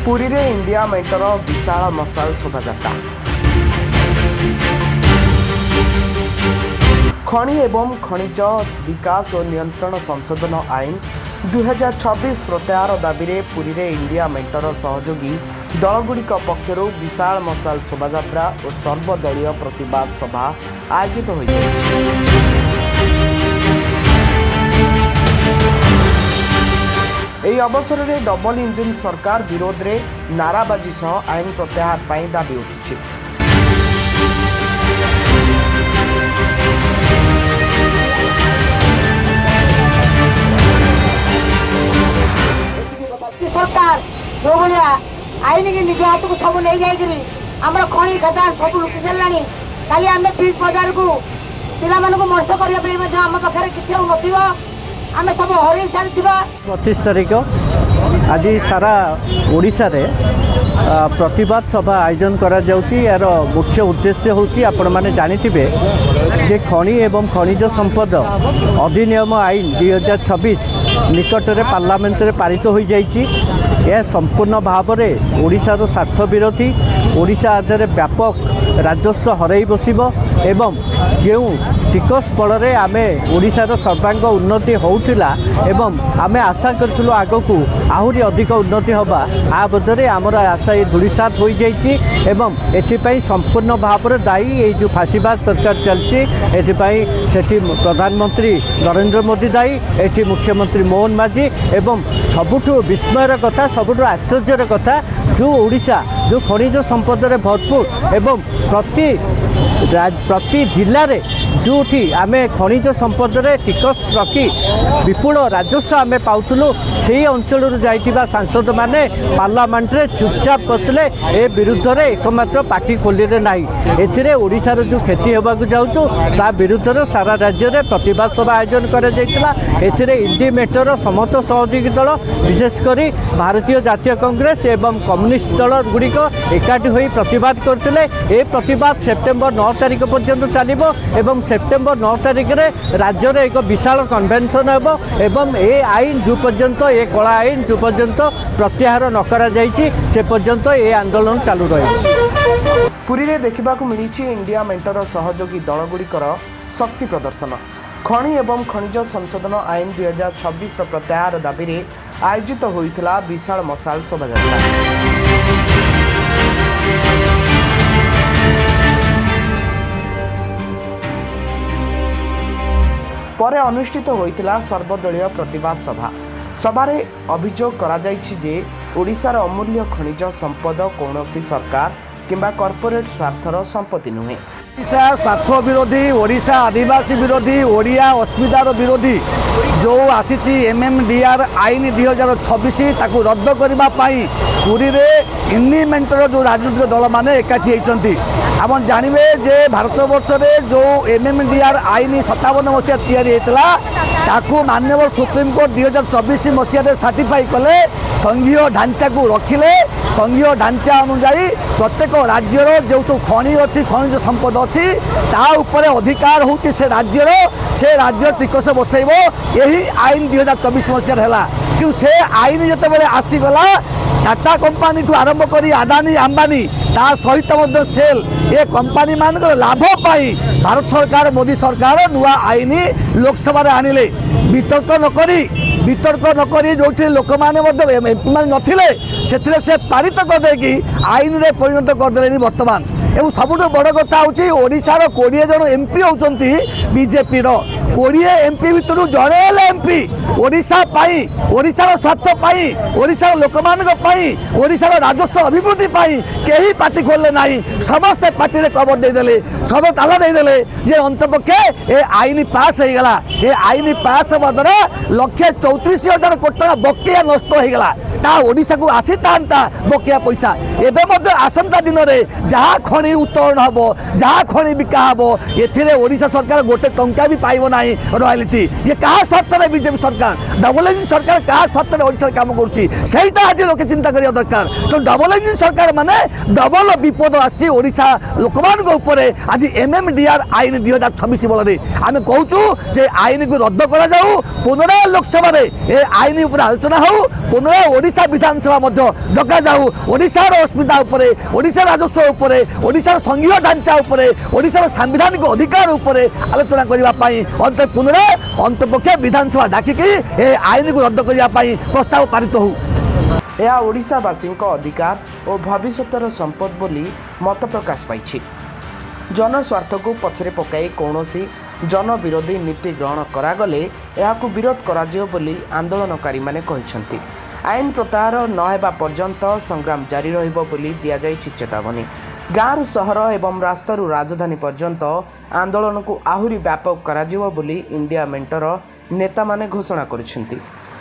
पुरी रे India mentor विशाल मशाल शोभायात्रा खनि एवं खनिज विकास और नियंत्रण संशोधन आईन 2026 प्रत्याहार दाबी रे पुरी रे इंडिया मेंटर सहयोगी दलगुड़िक पक्षर विशाल मशाल शोभायात्रा और सर्वदलीय प्रतिवाद सभा आयोजित हो ଏହି ଅବସରରେ ଡବଲ ଇଞ୍ଜିନ୍ ସରକାର ବିରୋଧରେ ନାରାବାଜି ସହ ଆଇନ ପ୍ରତ୍ୟାହାର ପାଇଁ ଦାବି ଉଠିଛି। सरकार जो भाया आईन की निज हाथ को सब नहीं जाइए आम खनि खदान सब लुटि सारे खाली आम फीस बजार को पिला मस्त करने आम पाखे किसी नथिबा आम सब हर सारी 25 तारिख आज सारा ओडिशा रे प्रतिवाद सभा आयोजन करा जाउची। यार मुख्य उद्देश्य होची आपण माने जानिथिबे जे खनि एवं खनिज संपद अधिनियम आईन 2026 निकट रे पार्लियामेंट रे पारित हो जाइची। यह संपूर्ण भाव में ओडिशार स्वार्थ विरोधी ओडिशा आधार व्यापक राजस्व हरई बसिबो एवं जो टिकस फल आम ओडिशार सर्वांग उन्नति होउथिला एवं आम आशा करथिलु आगकू आहुरी अधिक उन्नति होबा आ बदरे आमर आशा ये धूलिसात हो जाइछि एवं एथिपाई संपूर्ण भाव में दायी ये जो फाशीबाद सरकार चलछि एथिपाई सेठी प्रधानमंत्री नरेंद्र मोदी दायी एठी मुख्यमंत्री मोहन माझी एवं सबुठु विस्मयर कथा सबुठु आश्चर्यर कथा जो ओडिशा जो खनिज संपद रे भरपूर एवं प्रति जिले में जो आम खनिज संपद रे टिकस प्रति विपुल राजस्व आम पाउलु से अंचल जाइथिबा सांसद माने पार्लियामेंट रे चुपचाप बसले ए विरुद्ध रे एकमात्र पार्टी खोलिरे नाही। एथिरे ओडिशार जो क्षति होबाकू जाउछु ता विरुद्ध रे सारा राज्य रे प्रतिवाद सभा आयोजन करा जाइतिला। एथिरे इंडी मेटर समस्त सहयोगी दल विशेष करी भारतीय जातीय कांग्रेस एवं कम्युनिस्ट दल गुड़िक एकाठी होई प्रतिवाद करथिले। ए प्रतिवाद सेप्टेम्बर 9 तारिख पर्यंत चलिबो एवं सेप्टेम्बर 9 तारिख रे राज्य रे एक विशाल कन्वेंशन हेबो एवं ए आईन जो पर्यंत ए कला आईन जो पर्यंत प्रत्याहार न करा जाइछि से पर्यंत ए आंदोलन चालू रहे। पुरी रे देखिबाकू मिलिछि इंडिया मेंटर सहयोगी दलगुड़िकर शक्ति प्रदर्शन खनि एवं खनिज संशोधन आईन 2026 प्रत्याहार दाबी रे आयोजित होइथिला विशाल मशाल शोभायात्रा। पर अनुष्ठित होइथिला सर्वदलीय प्रतिवाद सभा सभारे अभियोग करा जाइछि जे ओडिशार अमूल्य खनिज संपद कौनसी सरकार किंबा कॉर्पोरेट स्वार्थर संपत्ति नुहे। ओडिशा स्वार्थ विरोधी ओडिशा आदिवासी विरोधी ओडिया अस्मितार विरोधी जो आसी एमएमडीआर आईन 2026 ताकू रद्द करने पुरी रे इंडी मेंटर जो राजनीतिक दल मैंने एकाठी होती आप जानवे जे भारत वर्ष में जो एमएमडीआर आईन 57 मसीहा ताकू माननीय सुप्रीम कोर्ट 2024 मसीह सर्टिफाई कले संघीय ढांचा को रखिले संघीय ढांचा अनुजाई प्रत्येक राज्यर जो सब खनि अच्छी खनिज संपद अच्छी ता उपरे अधिकार होची से राज्य टिकस बसैब यही आईन 2024 मसीह कि से आईन जिते आसीगला टाटा कंपानी को आरंभ कर आदानी अंबानी ता सहित सेल ये कंपानी मान लाभ पाई भारत सरकार मोदी सरकार नुआ आईन लोकसभा आनिले वितर्क नक जो लोक मैंने नथिले से पारित करदे आईन रे परिणत करदे बर्तमान एवं सबुठ बड़ कथा हूँ ओडिशार 20 जन एमपी होती बीजेपी 20 एमपी भितर जड़े एमपी ओडिशा पाई ओडिशार स्वार्थ पाई ओडिशार लोक मानी ओडिशार राजस्व अभिवृद्धि पाई कहीं पार्टी खोलले नहीं समस्ते पार्टी रे कवर देदेले सब ताला देदेले जे अंतपक्षे ए आईन पास हो गला ए आईन पास हवा द्वारा 134,000 कोटी टका बकेया नष्ट हो गला ता ओडिशा को आसी था बकेया पैसा एबे आसंता दिन में जहाँ खଣି उत्तोलन हम जहाँ खଣି बिका हम एशा सरकार गोटे टंका भी पाइब ना रॉयल्टी ये क्या स्वार्थ में बीजेपी सरकार डबल इंजिन सरकार क्या स्वार्थ में ओडिशा काम करुँचा आज लोके चिंता करिया दरकार तो डबल इंजिन सरकार माने डबल विपद आसी ओडिशा लोक मान आज एमएमडीआर आईन 2026 बल आम कहूँ जे आईन को रद्द करा जाऊ पुनराय लोकसभा ए आईन उपर आलोचना हो पुनराय ओडिशा विधानसभा डका जाऊ ओडिशार अस्मिता उपरे ओडिशा राजस्व उपरे ओडिशार संघीय ढांचा उपरे ओडिशार सांविधानिक अधिकार उपरे आलोचना करने अंत पुनराय अंतपक्ष विधानसभा डाकिकी ए आईन को रद्द करने प्रस्ताव पारित हो यह ओडिशावासी अधिकार और भविष्यर संपद बोली मत प्रकाश पाई जनस्वार्थ को पछरे पकाई कौनसी जन विरोधी नीति ग्रहण करागले यहाकू विरोध कराजियो बोली आंदोलनकारी माने कहिसंती आईन प्रत्याहार नहेबा पर्यंत संग्राम जारी रहिबो बोली दिया जाइछि चेतावनी गाँव सहर एवं रास्तारू राजधानी पर्यंत आंदोलन को आहुरी व्यापक कराजियो बोली इंडिया मेंटर नेता माने घोषणा करिसंती।